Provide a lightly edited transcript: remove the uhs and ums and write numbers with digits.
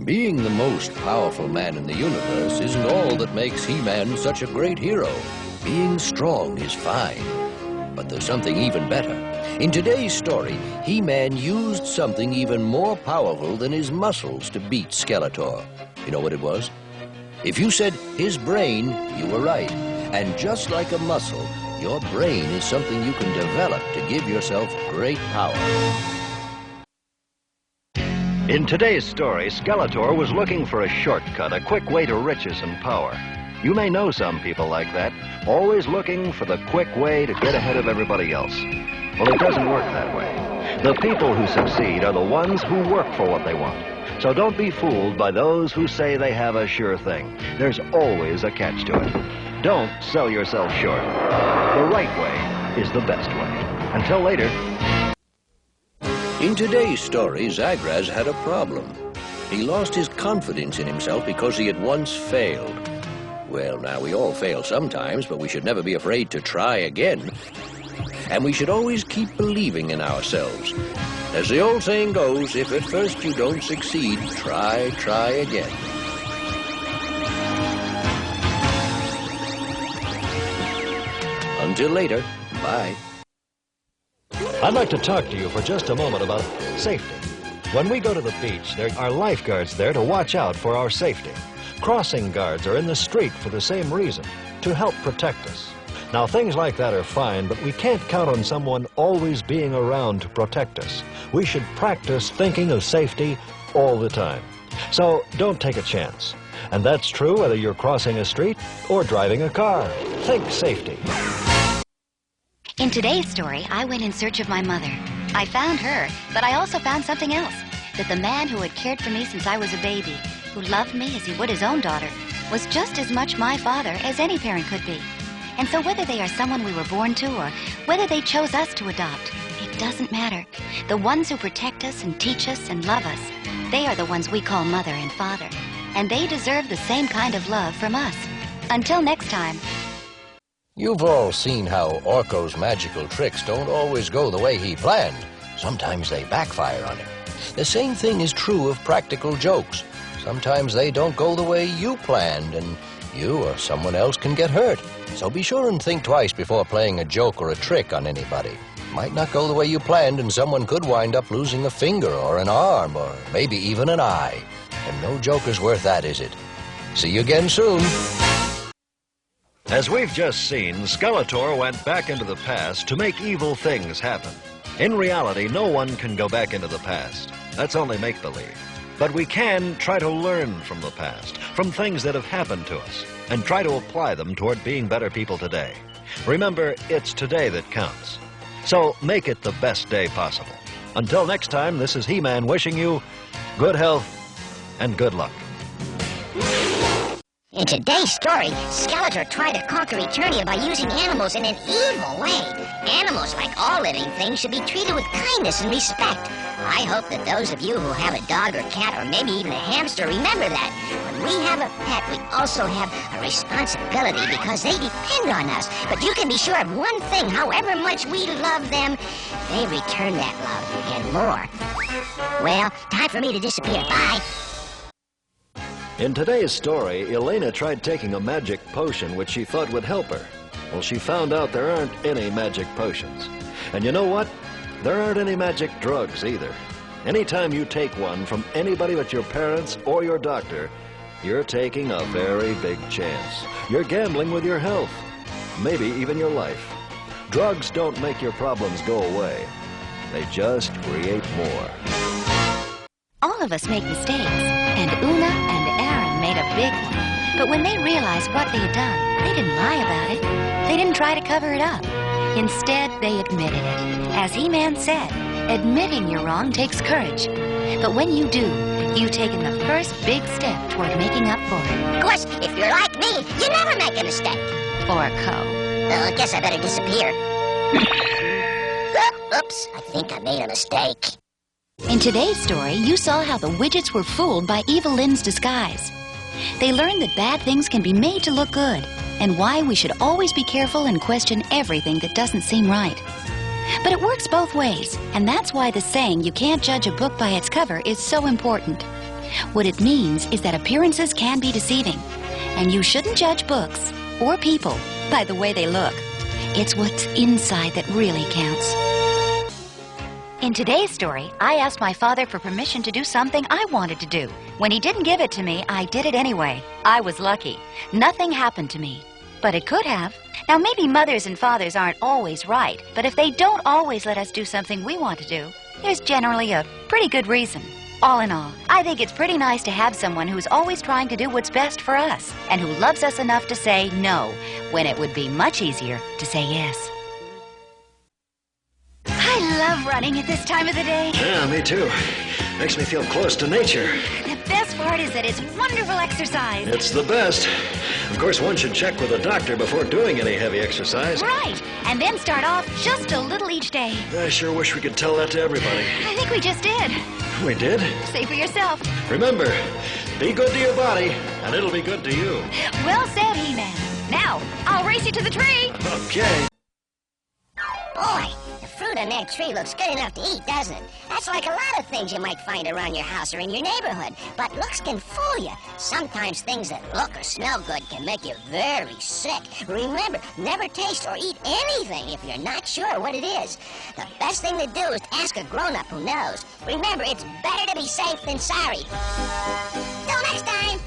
Being the most powerful man in the universe isn't all that makes He-Man such a great hero. Being strong is fine, but there's something even better. In today's story, He-Man used something even more powerful than his muscles to beat Skeletor. You know what it was? If you said his brain, you were right. And just like a muscle, your brain is something you can develop to give yourself great power. In today's story, Skeletor was looking for a shortcut, a quick way to riches and power. You may know some people like that, always looking for the quick way to get ahead of everybody else. Well, it doesn't work that way. The people who succeed are the ones who work for what they want. So don't be fooled by those who say they have a sure thing. There's always a catch to it. Don't sell yourself short. The right way is the best way. Until later. In today's story, Zagraz had a problem. He lost his confidence in himself because he had once failed. Well, now, we all fail sometimes, but we should never be afraid to try again. And we should always keep believing in ourselves. As the old saying goes, if at first you don't succeed, try again. Until later, bye. I'd like to talk to you for just a moment about safety. When we go to the beach, there are lifeguards there to watch out for our safety. Crossing guards are in the street for the same reason, to help protect us. Now, things like that are fine, but we can't count on someone always being around to protect us. We should practice thinking of safety all the time. So don't take a chance. And that's true whether you're crossing a street or driving a car. Think safety. In today's story, I went in search of my mother. I found her, but I also found something else. That the man who had cared for me since I was a baby, who loved me as he would his own daughter, was just as much my father as any parent could be. And so whether they are someone we were born to or whether they chose us to adopt, it doesn't matter. The ones who protect us and teach us and love us, they are the ones we call mother and father. And they deserve the same kind of love from us. Until next time. You've all seen how Orko's magical tricks don't always go the way he planned. Sometimes they backfire on him. The same thing is true of practical jokes. Sometimes they don't go the way you planned, and you or someone else can get hurt. So be sure and think twice before playing a joke or a trick on anybody. Might not go the way you planned, and someone could wind up losing a finger or an arm or maybe even an eye. And no joke is worth that, is it? See you again soon. As we've just seen, Skeletor went back into the past to make evil things happen. In reality, no one can go back into the past. That's only make-believe. But we can try to learn from the past, from things that have happened to us, and try to apply them toward being better people today. Remember, it's today that counts. So make it the best day possible. Until next time, this is He-Man wishing you good health and good luck. In today's story, Skeletor tried to conquer Eternia by using animals in an evil way. Animals, like all living things, should be treated with kindness and respect. I hope that those of you who have a dog or cat or maybe even a hamster remember that. When we have a pet, we also have a responsibility because they depend on us. But you can be sure of one thing, however much we love them, they return that love and more. Well, time for me to disappear. Bye. In today's story, Elena tried taking a magic potion which she thought would help her. Well, she found out there aren't any magic potions. And you know what? There aren't any magic drugs either. Anytime you take one from anybody but your parents or your doctor, you're taking a very big chance. You're gambling with your health, maybe even your life. Drugs don't make your problems go away. They just create more. All of us make mistakes, and Una and Aaron made a big one. But when they realized what they had done, they didn't lie about it. They didn't try to cover it up. Instead, they admitted it. As He-Man said, admitting you're wrong takes courage. But when you do, you've taken the first big step toward making up for it. Of course, if you're like me, you never make a mistake. Orko. I guess I better disappear. Oops, I think I made a mistake. In today's story, you saw how the Widgets were fooled by Evil Lyn's disguise. They learned that bad things can be made to look good, and why we should always be careful and question everything that doesn't seem right. But it works both ways, and that's why the saying, "You can't judge a book by its cover," is so important. What it means is that appearances can be deceiving, and you shouldn't judge books or people by the way they look. It's what's inside that really counts. In today's story, I asked my father for permission to do something I wanted to do. When he didn't give it to me, I did it anyway. I was lucky. Nothing happened to me. But it could have. Now, maybe mothers and fathers aren't always right, but if they don't always let us do something we want to do, there's generally a pretty good reason. All in all, I think it's pretty nice to have someone who's always trying to do what's best for us and who loves us enough to say no when it would be much easier to say yes. I love running at this time of the day. Yeah, me too. Makes me feel close to nature. The best part is that it's wonderful exercise. It's the best. Of course, one should check with a doctor before doing any heavy exercise. Right, and then start off just a little each day. I sure wish we could tell that to everybody. I think we just did. We did? Say for yourself. Remember, be good to your body, and it'll be good to you. Well said, He-Man. Now, I'll race you to the tree. Okay. Boy, the fruit on that tree looks good enough to eat, doesn't it? That's like a lot of things you might find around your house or in your neighborhood. But looks can fool you. Sometimes things that look or smell good can make you very sick. Remember, never taste or eat anything if you're not sure what it is. The best thing to do is to ask a grown-up who knows. Remember, it's better to be safe than sorry. Till next time!